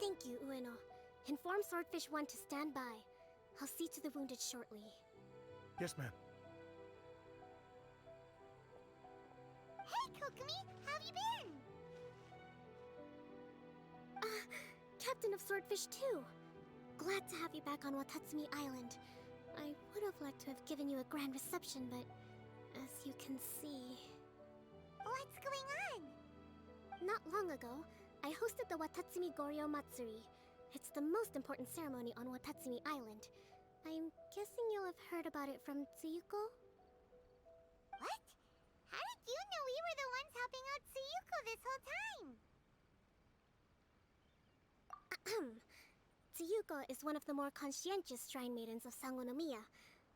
Thank you, Ueno. Inform Swordfish 1 to stand by. I'll see to the wounded shortly. Yes, ma'am. Hey, Kokomi! How have you been? Captain of Swordfish 2! Glad to have you back on Watatsumi Island. I would have liked to have given you a grand reception, but as you can see... What's going on? Not long ago, I hosted the Watatsumi Goryo Matsuri. It's the most important ceremony on Watatsumi Island. I'm guessing you'll have heard about it from Tsuyuko? What? How did you know we were the ones helping out Tsuyuko this whole time? Tsuyuko is one of the more conscientious shrine maidens of Sangonomiya.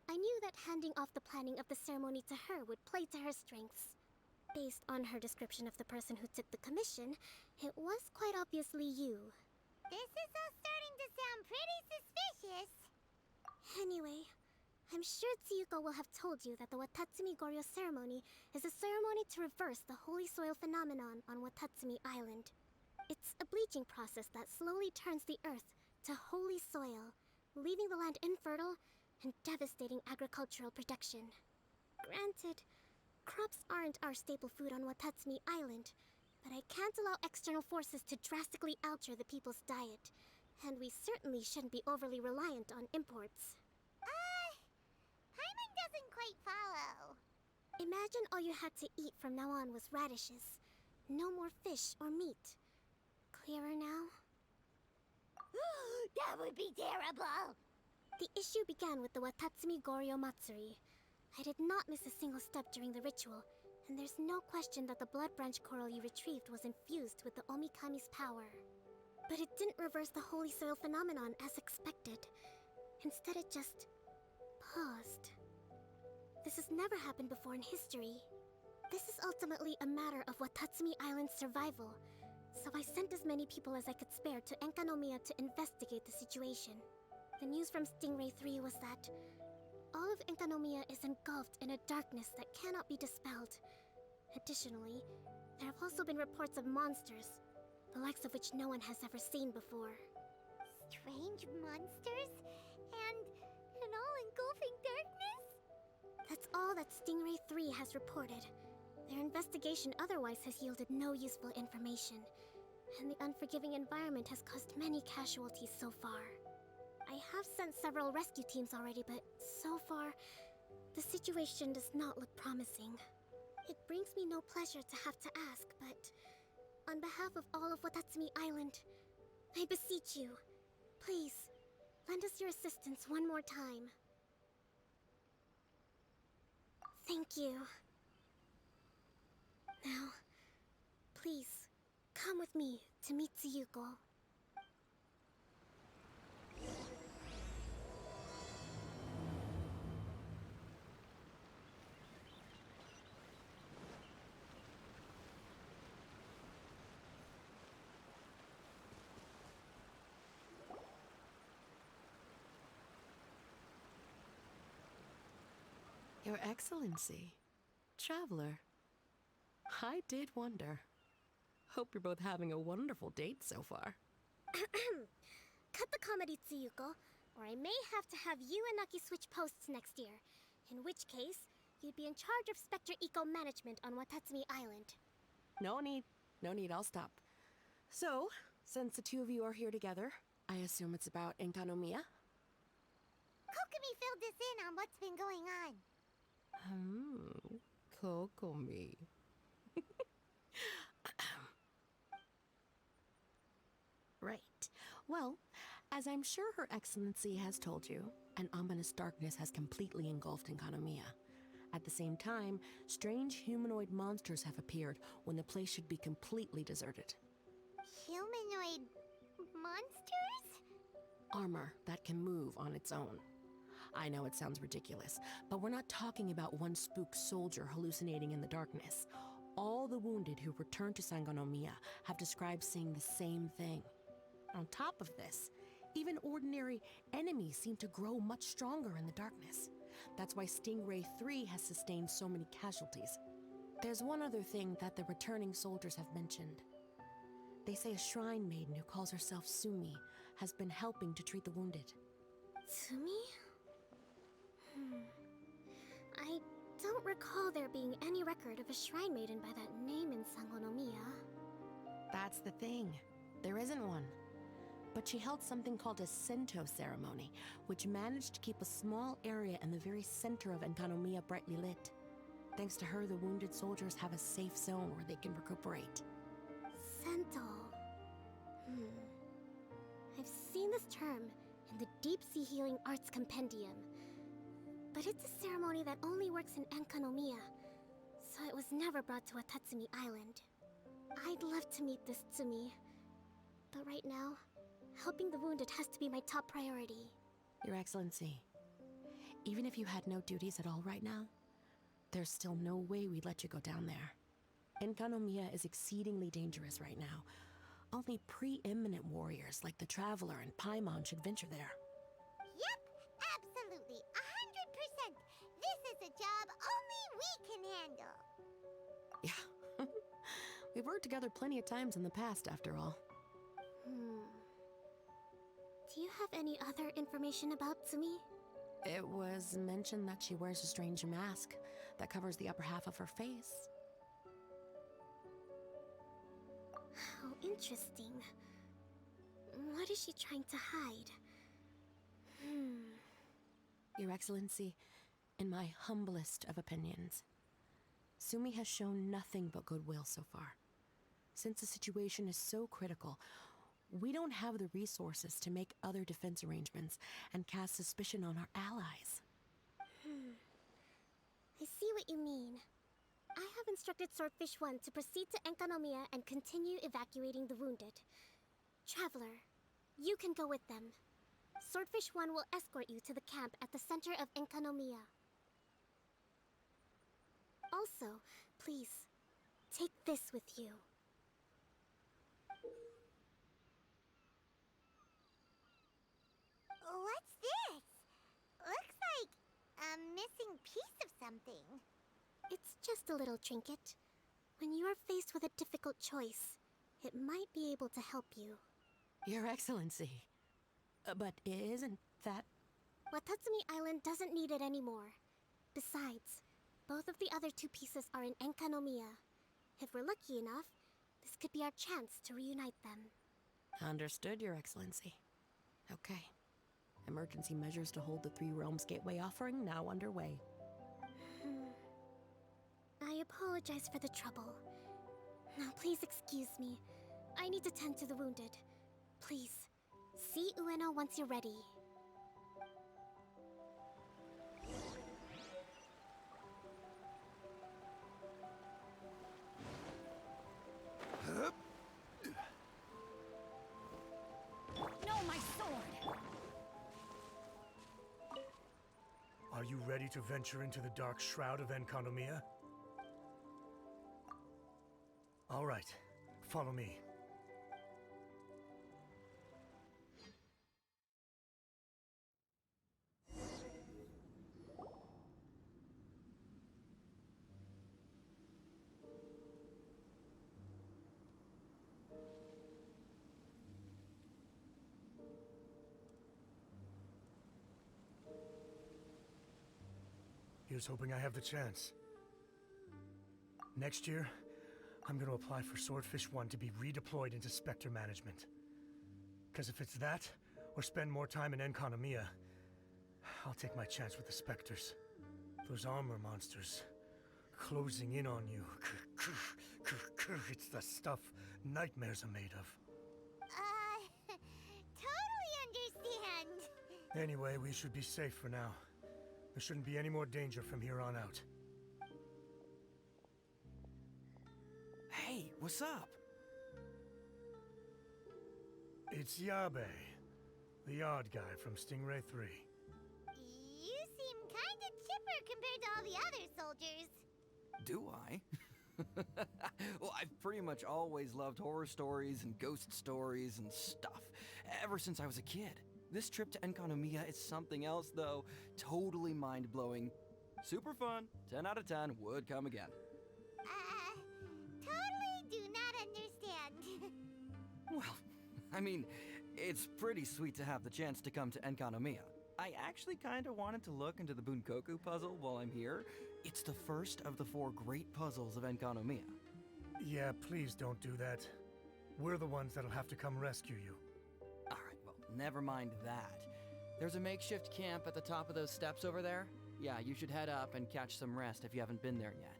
I knew that handing off the planning of the ceremony to her would play to her strengths. Based on her description of the person who took the commission, it was quite obviously you. This is all starting to sound pretty suspicious. Anyway, I'm sure Tsuyuko will have told you that the Watatsumi Goryo ceremony is a ceremony to reverse the holy soil phenomenon on Watatsumi Island. It's a bleaching process that slowly turns the earth to holy soil, leaving the land infertile and devastating agricultural production. Granted, crops aren't our staple food on Watatsumi Island, but I can't allow external forces to drastically alter the people's diet, and we certainly shouldn't be overly reliant on imports. Paimon doesn't quite follow. Imagine all you had to eat from now on was radishes. No more fish or meat. Clearer now? That would be terrible! The issue began with the Watatsumi Goryo Matsuri. I did not miss a single step during the ritual, and there's no question that the blood branch coral you retrieved was infused with the Omikami's power. But it didn't reverse the holy soil phenomenon as expected. Instead, it just paused. This has never happened before in history. This is ultimately a matter of Watatsumi Island's survival, so I sent as many people as I could spare to Enkanomiya to investigate the situation. The news from Stingray 3 was that all of Enkanomiya is engulfed in a darkness that cannot be dispelled. Additionally, there have also been reports of monsters, the likes of which no one has ever seen before. Strange monsters? And an all-engulfing darkness? That's all that Stingray 3 has reported. Their investigation otherwise has yielded no useful information, and the unforgiving environment has caused many casualties so far. I have sent several rescue teams already, but so far, the situation does not look promising. It brings me no pleasure to have to ask, but on behalf of all of Watatsumi Island, I beseech you, please, lend us your assistance one more time. Thank you. Now, please, come with me to meet Tsuyuko. Your Excellency, Traveler, I did wonder. Hope you're both having a wonderful date so far. Cut the comedy, Tsuyuko, or I may have to have you and Naki switch posts next year. In which case, you'd be in charge of Spectre Eco Management on Watatsumi Island. No need, I'll stop. So, since the two of you are here together, I assume it's about Enkanomiya? Kokomi filled us in on what's been going on. Kokomi. Right. Well, as I'm sure Her Excellency has told you, an ominous darkness has completely engulfed Enkanomiya. At the same time, strange humanoid monsters have appeared when the place should be completely deserted. Humanoid monsters? Armor that can move on its own. I know it sounds ridiculous, but we're not talking about one spook soldier hallucinating in the darkness. All the wounded who returned to Sangonomiya have described seeing the same thing. On top of this, even ordinary enemies seem to grow much stronger in the darkness. That's why Stingray 3 has sustained so many casualties. There's one other thing that the returning soldiers have mentioned. They say a shrine maiden who calls herself Sumi has been helping to treat the wounded. Tsumi? I don't recall there being any record of a shrine maiden by that name in Sangonomiya. That's the thing. There isn't one. But she held something called a Sento ceremony, which managed to keep a small area in the very center of Enkanomiya brightly lit. Thanks to her, the wounded soldiers have a safe zone where they can recuperate. Sento. I've seen this term in the Deep Sea Healing Arts Compendium. But it's a ceremony that only works in Enkanomiya, so it was never brought to Watatsumi Island. I'd love to meet this Tsumi, but right now, helping the wounded has to be my top priority. Your Excellency, even if you had no duties at all right now, there's still no way we'd let you go down there. Enkanomiya is exceedingly dangerous right now. Only preeminent warriors like the Traveler and Paimon should venture there. Yep, absolutely, 100%. This is a job only we can handle. Yeah. We've worked together plenty of times in the past, after all. Do you have any other information about Tsumi? It was mentioned that she wears a strange mask that covers the upper half of her face. How interesting. What is she trying to hide? Your Excellency, in my humblest of opinions, Sumi has shown nothing but goodwill so far. Since the situation is so critical, we don't have the resources to make other defense arrangements and cast suspicion on our allies. I see what you mean. I have instructed Swordfish 1 to proceed to Enkanomiya and continue evacuating the wounded. Traveler, you can go with them. Swordfish 1 will escort you to the camp at the center of Enkanomiya. Also, please, take this with you. What's this? Looks like a missing piece of something. It's just a little trinket. When you are faced with a difficult choice, it might be able to help you. Your Excellency. But isn't that... Watatsumi Island doesn't need it anymore. Besides, both of the other two pieces are in Enkanomiya. If we're lucky enough, this could be our chance to reunite them. Understood, Your Excellency. Okay. Emergency measures to hold the Three Realms Gateway offering now underway. I apologize for the trouble. Now please excuse me. I need to tend to the wounded. Please, see Ueno once you're ready. No, my sword! Are you ready to venture into the dark shroud of Enkanomiya? All right, follow me. Here's hoping I have the chance. Next year, I'm gonna apply for Swordfish 1 to be redeployed into Spectre management. Because if it's that, or spend more time in Enkanomiya, I'll take my chance with the Spectres. Those armor monsters, closing in on you. It's the stuff nightmares are made of. Totally understand. Anyway, we should be safe for now. There shouldn't be any more danger from here on out. Hey, what's up? It's Yabe, the odd guy from Stingray 3. You seem kinda chipper compared to all the other soldiers. Do I? Well, I've pretty much always loved horror stories and ghost stories and stuff, ever since I was a kid. This trip to Enkanomiya is something else, though. Totally mind-blowing. Super fun. 10 out of 10 would come again. Totally do not understand. I mean, it's pretty sweet to have the chance to come to Enkanomiya. I actually kind of wanted to look into the Bunkoku puzzle while I'm here. It's the first of the 4 great puzzles of Enkanomiya. Yeah, please don't do that. We're the ones that'll have to come rescue you. Alright, well, never mind that. There's a makeshift camp at the top of those steps over there. Yeah, you should head up and catch some rest if you haven't been there yet.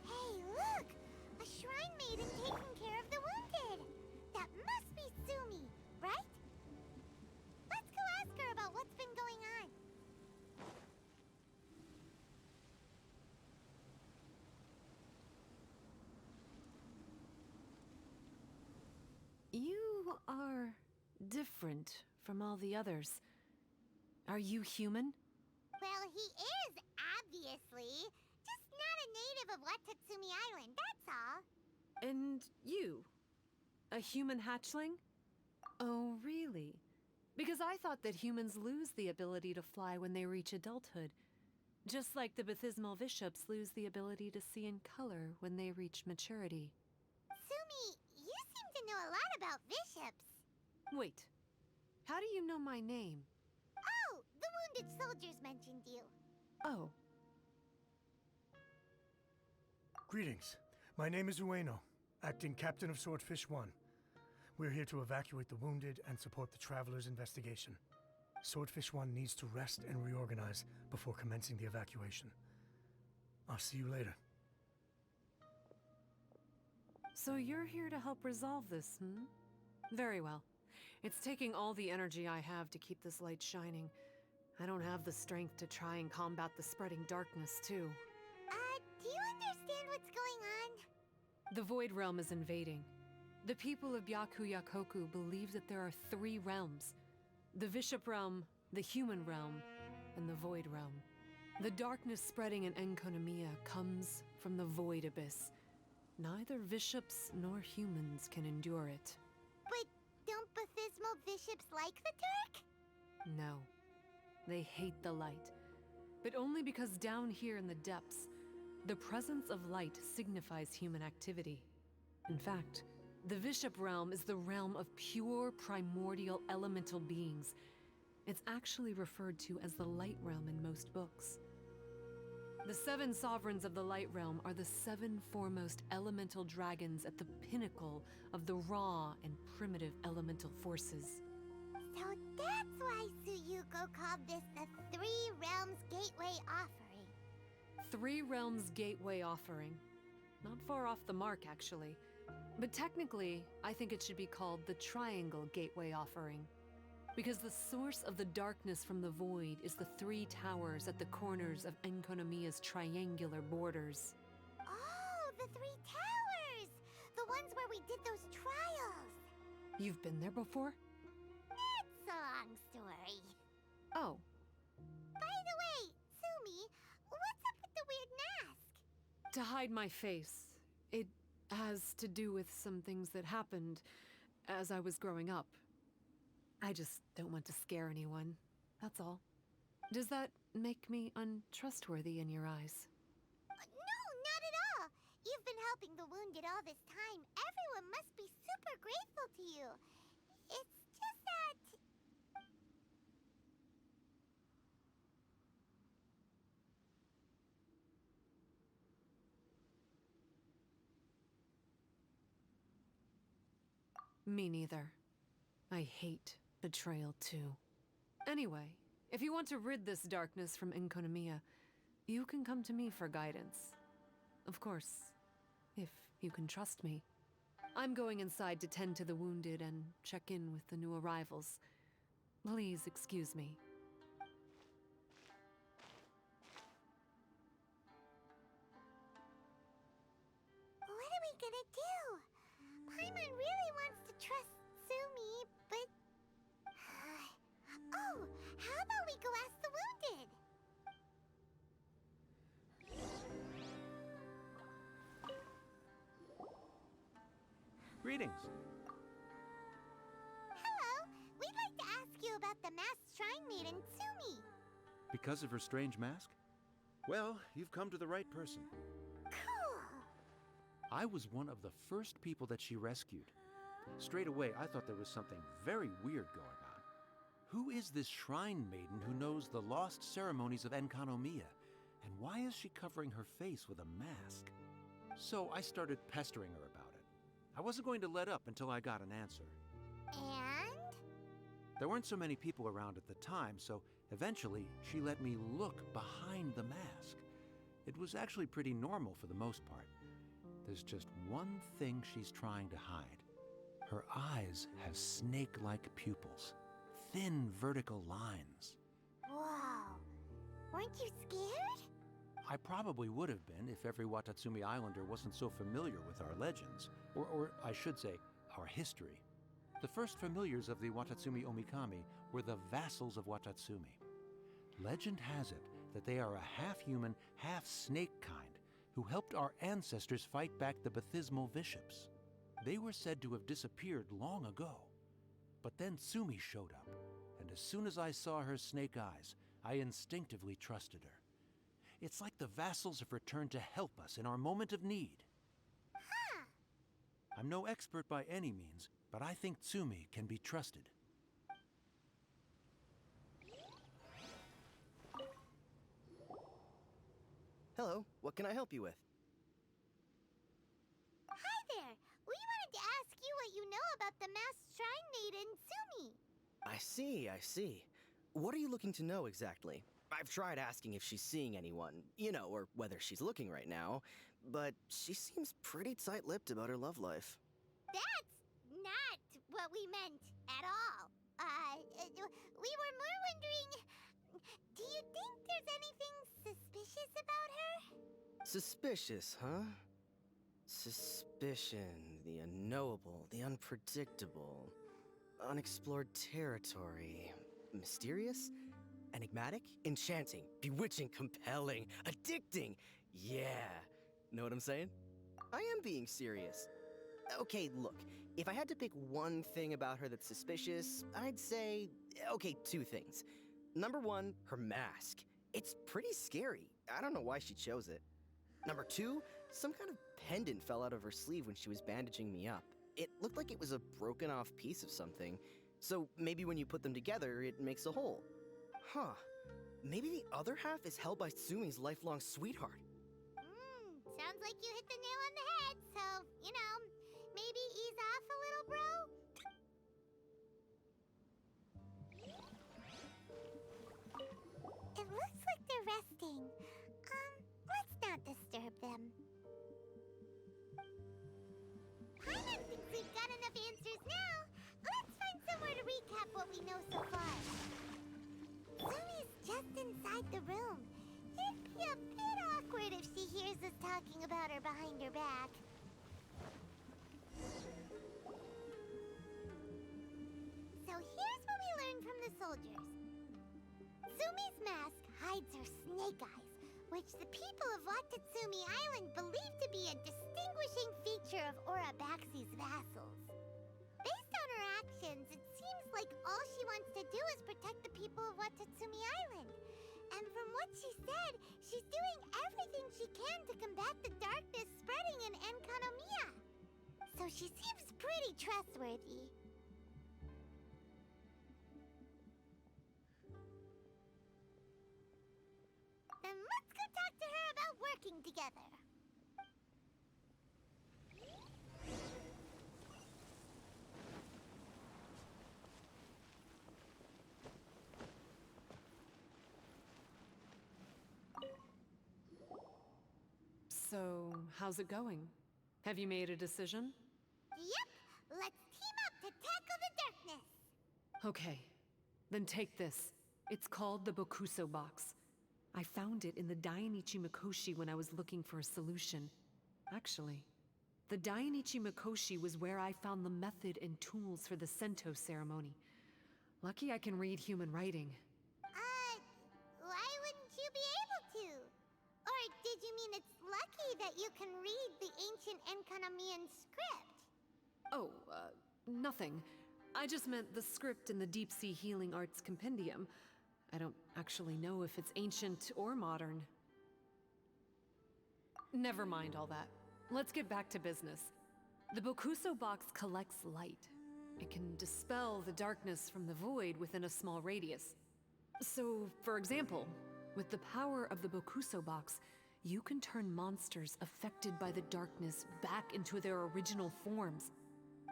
Hey, look! A shrine maiden taking care of the wounded! That must be Sumi, right? Let's go ask her about what's been going on. You are different from all the others. Are you human? Well, he is, obviously. Just not a native of Watatsumi Island, that's all. And you? A human hatchling? Oh, really? Because I thought that humans lose the ability to fly when they reach adulthood. Just like the Baptismal Bishops lose the ability to see in color when they reach maturity. Sumi, you seem to know a lot about bishops. Wait, how do you know my name? Oh, the wounded soldiers mentioned you. Oh, Greetings. My name is Ueno, acting captain of Swordfish 1. We're here to evacuate the wounded and support the traveler's investigation. Swordfish 1 needs to rest and reorganize before commencing the evacuation. I'll see you later. so you're here to help resolve this, hmm? Very well. It's taking all the energy I have to keep this light shining. I don't have the strength to try and combat the spreading darkness, too. Do you understand what's going on? The Void Realm is invading. The people of Byakuyakoku believe that there are 3 realms. The Bishop Realm, the Human Realm, and the Void Realm. The darkness spreading in Enkonomiya comes from the Void Abyss. Neither bishops nor humans can endure it. But don't Baptismal bishops like the dark? No. They hate the light. But only because down here in the depths, the presence of light signifies human activity. In fact, the Bishop Realm is the realm of pure primordial elemental beings. It's actually referred to as the Light Realm in most books. The 7 sovereigns of the Light Realm are the 7 foremost elemental dragons at the pinnacle of the raw and primitive elemental forces. So that's why Suyuko called this the 3 Realms Gateway Offering. 3 Realms Gateway Offering. Not far off the mark, actually. But technically, I think it should be called the Triangle Gateway Offering. Because the source of the darkness from the void is the 3 towers at the corners of Enkonomiya's triangular borders. Oh, the 3 towers! The ones where we did those trials! You've been there before? It's a long story. Oh, By the way, Sumi, what's up with the weird mask? to hide my face. It has to do with some things that happened as I was growing up. I just don't want to scare anyone, that's all. Does that make me untrustworthy in your eyes? No, not at all. You've been helping the wounded all this time. Everyone must be super grateful to you. It's just that... Me neither. I hate betrayal too. Anyway, if you want to rid this darkness from Enkonomiya, you can come to me for guidance. Of course, if you can trust me. I'm going inside to tend to the wounded and check in with the new arrivals. Please excuse me. What are we gonna do? Paimon really wants to trust Sumi, but... Oh, how about we go ask the wounded? Greetings. Hello, we'd like to ask you about the masked shrine maiden, Sumi. Because of her strange mask? Well, you've come to the right person. Cool. I was one of the first people that she rescued. Straight away, I thought there was something very weird going on. Who is this shrine maiden who knows the lost ceremonies of Enkanomiya? And why is she covering her face with a mask? So I started pestering her about it. I wasn't going to let up until I got an answer. And? There weren't so many people around at the time, so eventually she let me look behind the mask. It was actually pretty normal for the most part. There's just one thing she's trying to hide. Her eyes have snake-like pupils, thin vertical lines. Whoa. Weren't you scared? I probably would have been if every Watatsumi Islander wasn't so familiar with our legends, or I should say, our history. The first familiars of the Watatsumi Omikami were the vassals of Watatsumi. Legend has it that they are a half-human, half-snake kind who helped our ancestors fight back the Baptismal Bishops. They were said to have disappeared long ago. But then Tsumi showed up, and as soon as I saw her snake eyes, I instinctively trusted her. It's like the vassals have returned to help us in our moment of need. Huh. I'm no expert by any means, but I think Tsumi can be trusted. Hello, what can I help you with? Hi there. We wanted to ask you what you know about the masked shrine maiden, Sumi. I see. What are you looking to know exactly? I've tried asking if she's seeing anyone, or whether she's looking right now, but she seems pretty tight-lipped about her love life. That's not what we meant at all. We were more wondering, do you think there's anything suspicious about her? Suspicious, huh? Suspicion, the unknowable, the unpredictable, unexplored territory. Mysterious? Enigmatic? Enchanting, bewitching, compelling, addicting. Yeah. Know what I'm saying? I am being serious. Okay, look, if I had to pick one thing about her that's suspicious, I'd say, two things. Number one, her mask. It's pretty scary. I don't know why she chose it. Number two, some kind of pendant fell out of her sleeve when she was bandaging me up. It looked like it was a broken off piece of something. So maybe when you put them together, it makes a whole. Huh. Maybe the other half is held by Tsumi's lifelong sweetheart. Sounds like you hit the nail on the head, so, maybe ease off a little, bro? It looks like they're resting. Let's not disturb them. Paimon thinks we've got enough answers now. Let's find somewhere to recap what we know so far. Sumi's just inside the room. It'd be a bit awkward if she hears us talking about her behind her back. So here's what we learned from the soldiers. Sumi's mask hides her snake eyes, which the people of Watatsumi Island believe to be a distinguishing feature of Orabaxi's vassals. Based on her actions, it seems like all she wants to do is protect the people of Watatsumi Island. And from what she said, she's doing everything she can to combat the darkness spreading in Enkanomiya. So she seems pretty trustworthy. Then let's go talk to her about working together. So, how's it going? Have you made a decision? Yep, let's team up to tackle the darkness. Okay, then take this. It's called the Bokuso box. I found it in the Dainichi Mikoshi when I was looking for a solution. Actually, the Dainichi Mikoshi was where I found the method and tools for the Sento ceremony. Lucky I can read human writing. Why wouldn't you be able to? Or did you mean it's lucky that you can read the ancient Enkanomian script? Oh, nothing. I just meant the script in the Deep Sea Healing Arts Compendium. I don't actually know if it's ancient or modern. Never mind all that. Let's get back to business. The Bokuso box collects light. It can dispel the darkness from the void within a small radius. So, for example, with the power of the Bokuso box, you can turn monsters affected by the darkness back into their original forms.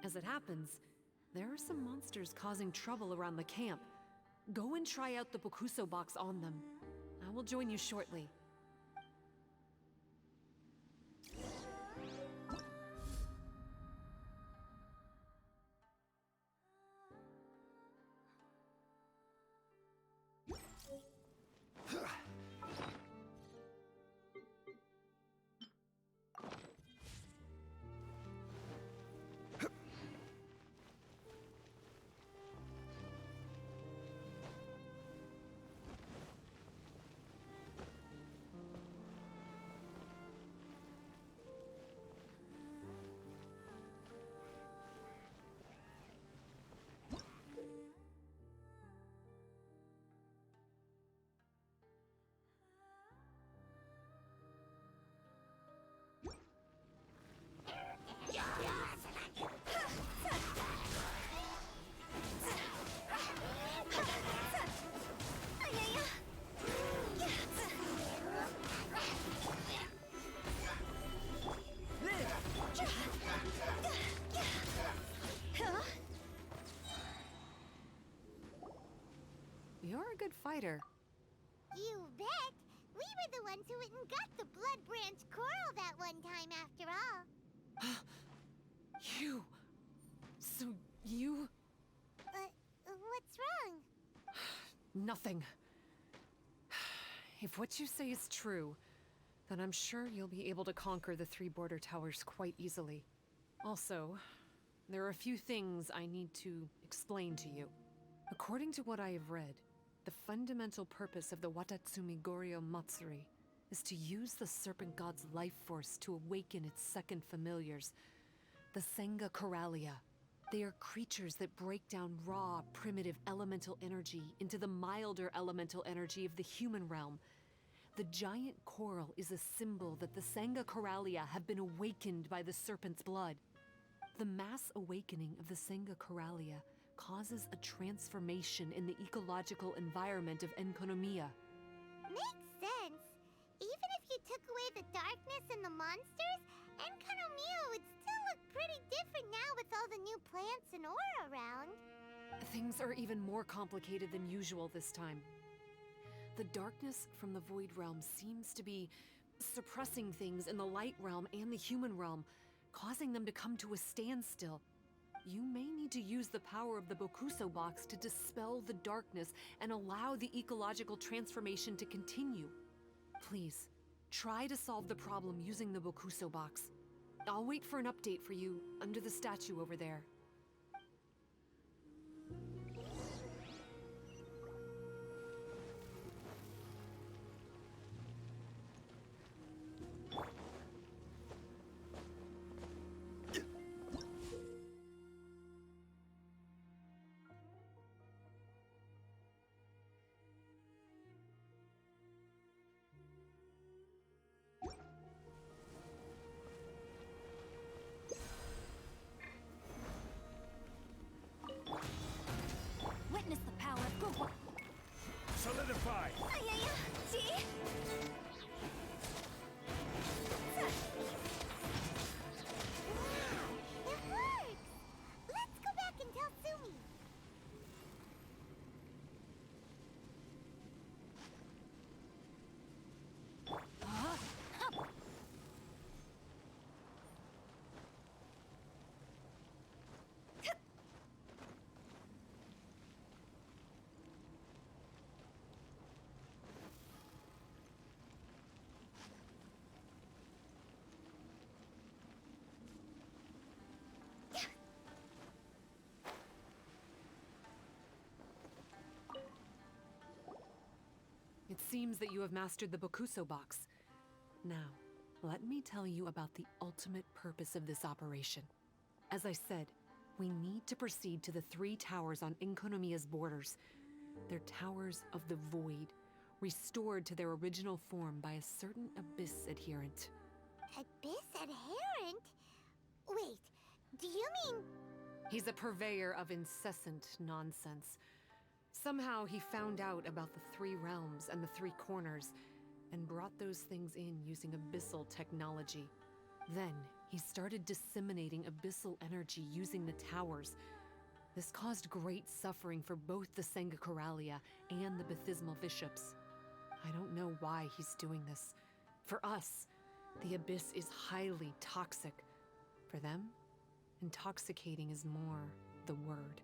As it happens, there are some monsters causing trouble around the camp. Go and try out the Bokuso box on them. I will join you shortly. You're a good fighter. You bet! We were the ones who went and got the Blood Branch Coral that one time after all. You... So you... What's wrong? Nothing. If what you say is true, then I'm sure you'll be able to conquer the 3 border towers quite easily. Also, there are a few things I need to explain to you. According to what I have read, the fundamental purpose of the Watatsumi Goryo Matsuri is to use the Serpent God's life force to awaken its second familiars, the Senga Coralia. They are creatures that break down raw, primitive elemental energy into the milder elemental energy of the human realm. The giant coral is a symbol that the Senga Coralia have been awakened by the serpent's blood. The mass awakening of the Senga Coralia causes a transformation in the ecological environment of Enkonomiya. Makes sense. Even if you took away the darkness and the monsters, Enkonomiya would still look pretty different now with all the new plants and ore around. Things are even more complicated than usual this time. The darkness from the Void Realm seems to be suppressing things in the Light Realm and the human realm, causing them to come to a standstill. You may need to use the power of the Bokuso box to dispel the darkness and allow the ecological transformation to continue. Please, try to solve the problem using the Bokuso box. I'll wait for an update for you under the statue over there. Witness the power of Goku. Solidify! It works! Let's go back and tell Sumi. It seems that you have mastered the Bokuso box. Now, let me tell you about the ultimate purpose of this operation. As I said, we need to proceed to the 3 towers on Enkonomiya's borders. They're towers of the void, restored to their original form by a certain Abyss adherent. Abyss adherent? Wait, do you mean... He's a purveyor of incessant nonsense. Somehow he found out about the three realms and the three corners, and brought those things in using abyssal technology. Then he started disseminating abyssal energy using the towers. This caused great suffering for both the Sangakaralia and the Bathismal bishops. I don't know why he's doing this. For us, the abyss is highly toxic. For them, intoxicating is more the word.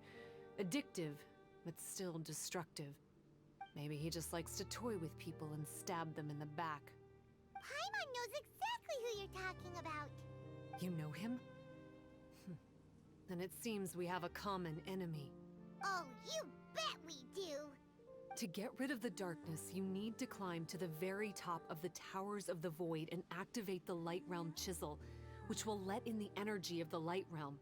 Addictive, but still destructive. Maybe he just likes to toy with people and stab them in the back. Paimon knows exactly who you're talking about. You know him? Then it seems we have a common enemy. Oh, you bet we do. To get rid of the darkness, you need to climb to the very top of the Towers of the Void and activate the Light Realm Chisel, which will let in the energy of the Light Realm.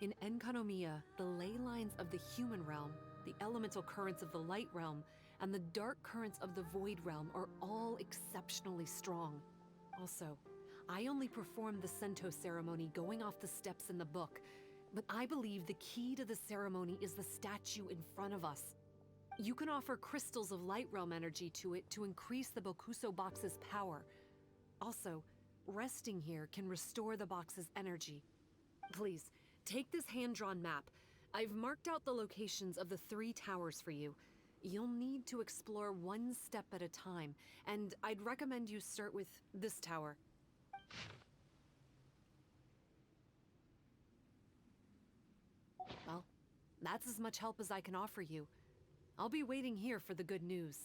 In Enkanomiya, the ley lines of the human realm, the elemental currents of the Light Realm, and the dark currents of the Void Realm are all exceptionally strong. Also, I only performed the Sento ceremony going off the steps in the book, but I believe the key to the ceremony is the statue in front of us. You can offer crystals of Light Realm energy to it to increase the Bokuso box's power. Also, resting here can restore the box's energy. Please, take this hand-drawn map. I've marked out the locations of the three towers for you. You'll need to explore one step at a time, and I'd recommend you start with this tower. Well, that's as much help as I can offer you. I'll be waiting here for the good news.